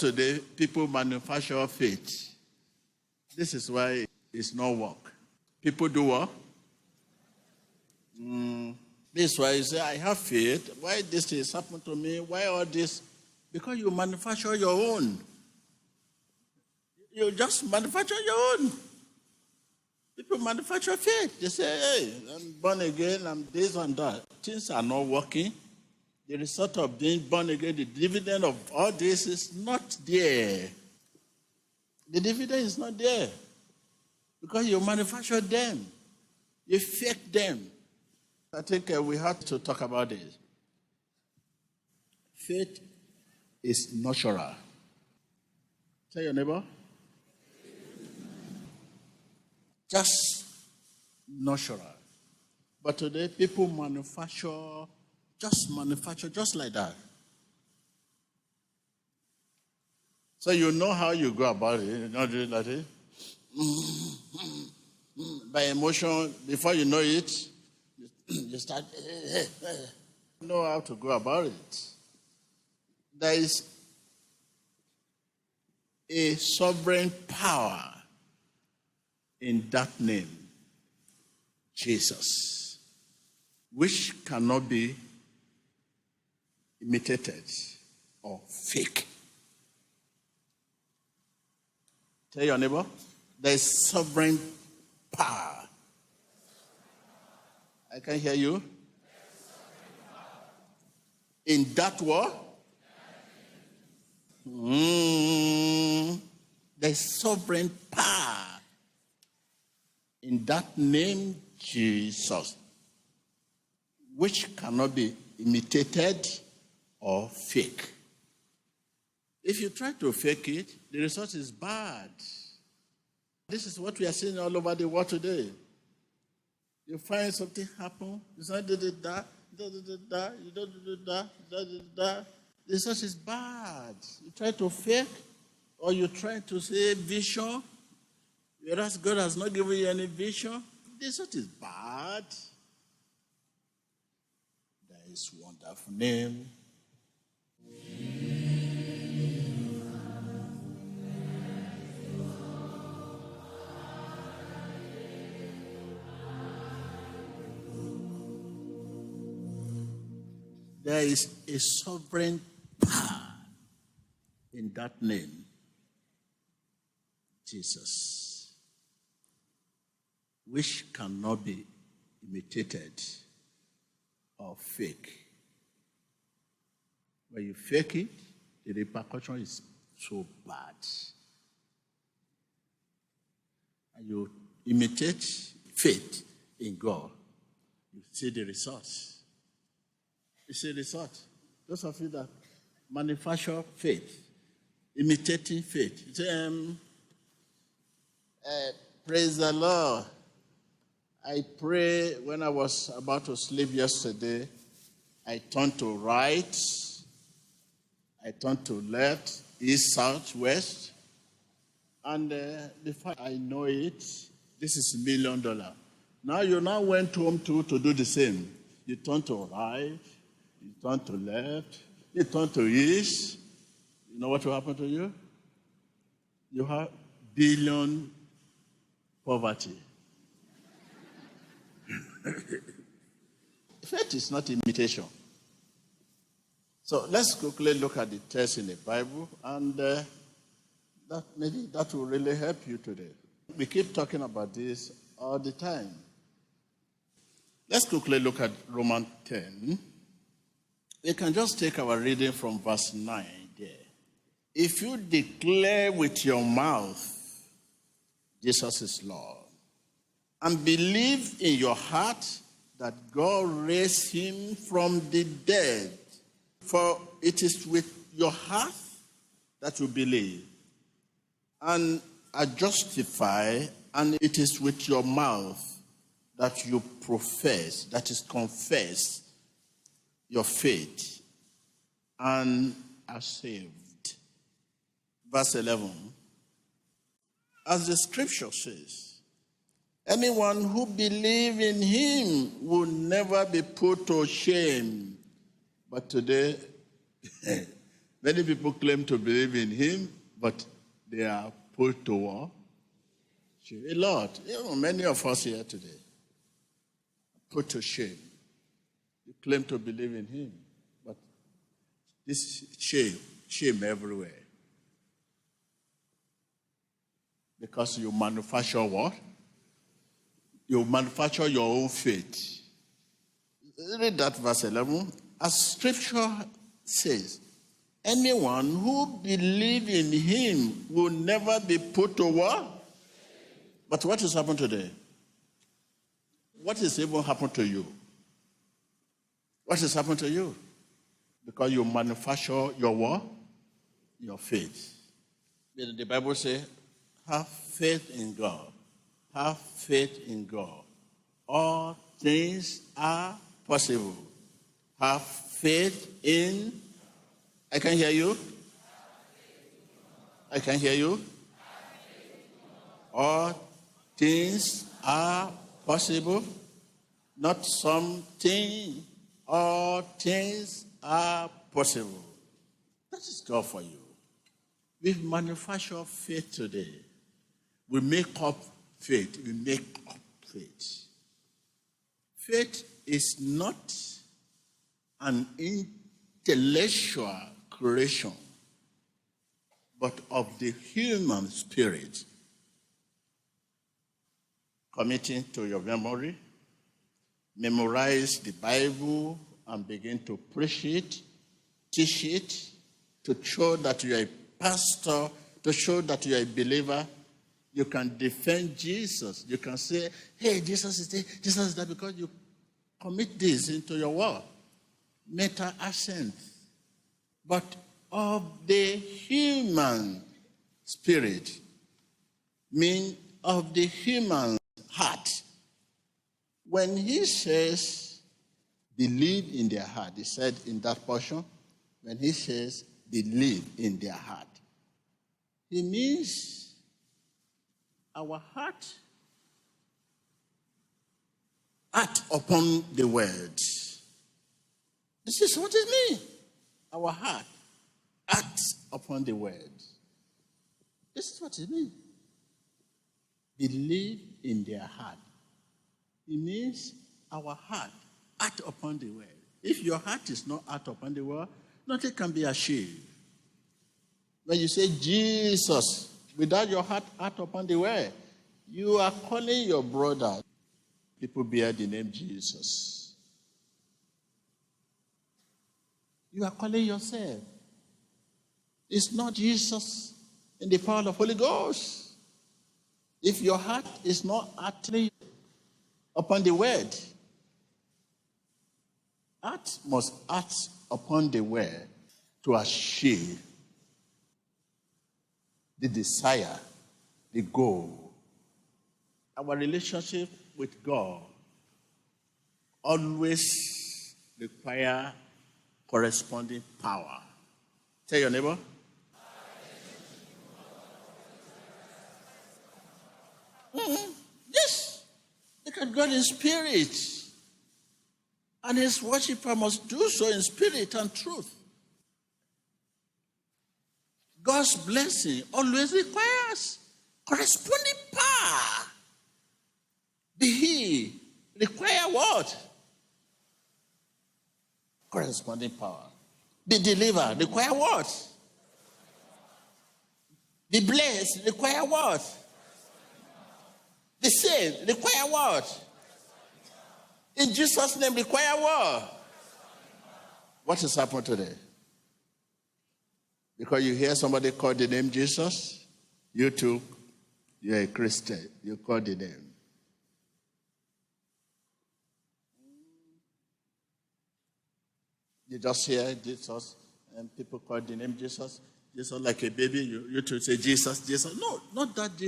today, people manufacture faith. This is why it's not work. People do what? This is why you say, I have faith. Why this is happening to me? Why all this? Because you manufacture your own. You just manufacture your own. People manufacture faith. They say, hey, I'm born again, I'm this and that. Things are not working. The result of being born again, the dividend of all this is not there. The dividend is not there. Because you manufacture them. You fake them. I think we have to talk about this. Faith is natural. Tell your neighbor. Just natural. But today, people manufacture just like that. So you know how you go about it. You not do it like it. By emotion, before you know it, you start. You know how to go about it. There is a sovereign power in that name, Jesus, which cannot be imitated or fake. Tell your neighbor, there is sovereign power. I can hear you. In that word, there is sovereign power. In that name, Jesus, which cannot be imitated or fake. If you try to fake it, the result is bad. This is what we are seeing all over the world today. You find something happen, you say, you don't do that. The result is bad. You try to fake, or you try to say vision, whereas God has not given you any vision. The result is bad. There is wonderful name. There is a sovereign power in that name, Jesus, which cannot be imitated or fake. When you fake it, the repercussion is so bad. And you imitate faith in God, you see the results. You see the result. Those of you that manufacture faith, imitating faith. You say, praise the Lord. I pray when I was about to sleep yesterday, I turned to right, I turned to left, east, south, west. And before I know it, this is $1 million. Now you went home to do the same. You turn to right, you turn to left, you turn to east. You know what will happen to you? You have billion poverty. Faith is not imitation. So let's quickly look at the text in the Bible, and maybe that will really help you today. We keep talking about this all the time. Let's quickly look at Romans 10. We can just take our reading from verse 9 there. If you declare with your mouth, Jesus is Lord, and believe in your heart that God raised him from the dead, for it is with your heart that you believe, and are justified, and it is with your mouth that you profess, that is confess your faith, and are saved. Verse 11. As the scripture says, anyone who believes in him will never be put to shame. But today, Many people claim to believe in him, but they are put to war. A lot. Many of us here today put to shame. You claim to believe in him, but this shame everywhere. Because you manufacture what? You manufacture your own faith. Read that verse 11. As scripture says, anyone who believes in him will never be put to what? But what has happened today? What has even happened to you? What has happened to you? Because you manufacture your what? Your faith. The Bible says, have faith in God. Have faith in God. All things are possible. Have faith in... I can hear you. I can hear you. All things are possible. Not something. All things are possible. That is God for you. We manufacture faith today. We make up faith. We make up faith. Faith is not an intellectual creation, but of the human spirit. Committing to your memory, memorize the Bible and begin to preach it, teach it, to show that you are a pastor, to show that you are a believer. You can defend Jesus. You can say, hey, Jesus is this, Jesus is that, because you commit this into your word. Meta accent. But of the human spirit, mean of the human heart. When he says, believe in their heart, he said in that portion, when he says, believe in their heart, he means our heart act upon the words. This is what it means. Our heart acts upon the words. This is what it means. Believe in their heart. It means our heart act upon the word. If your heart is not act upon the word, nothing can be achieved. When you say Jesus, without your heart act upon the word, you are calling your brother. People bear the name Jesus. You are calling yourself. It's not Jesus in the power of Holy Ghost. If your heart is not acting upon the word, heart must act upon the word to achieve the desire, the goal. Our relationship with God always require corresponding power. Tell your neighbor. Yes, because God is spirit, and his worshiper must do so in spirit and truth. God's blessing always requires corresponding power. The he require what? Corresponding power. The deliver require what? The blessed require what? The saved require what? In Jesus' name require what? What has happened today? Because you hear somebody call the name Jesus, you too, you're a Christian. You call the name. You just hear Jesus, and people call the name Jesus. Jesus like a baby. You too say Jesus, Jesus. No, not that Jesus.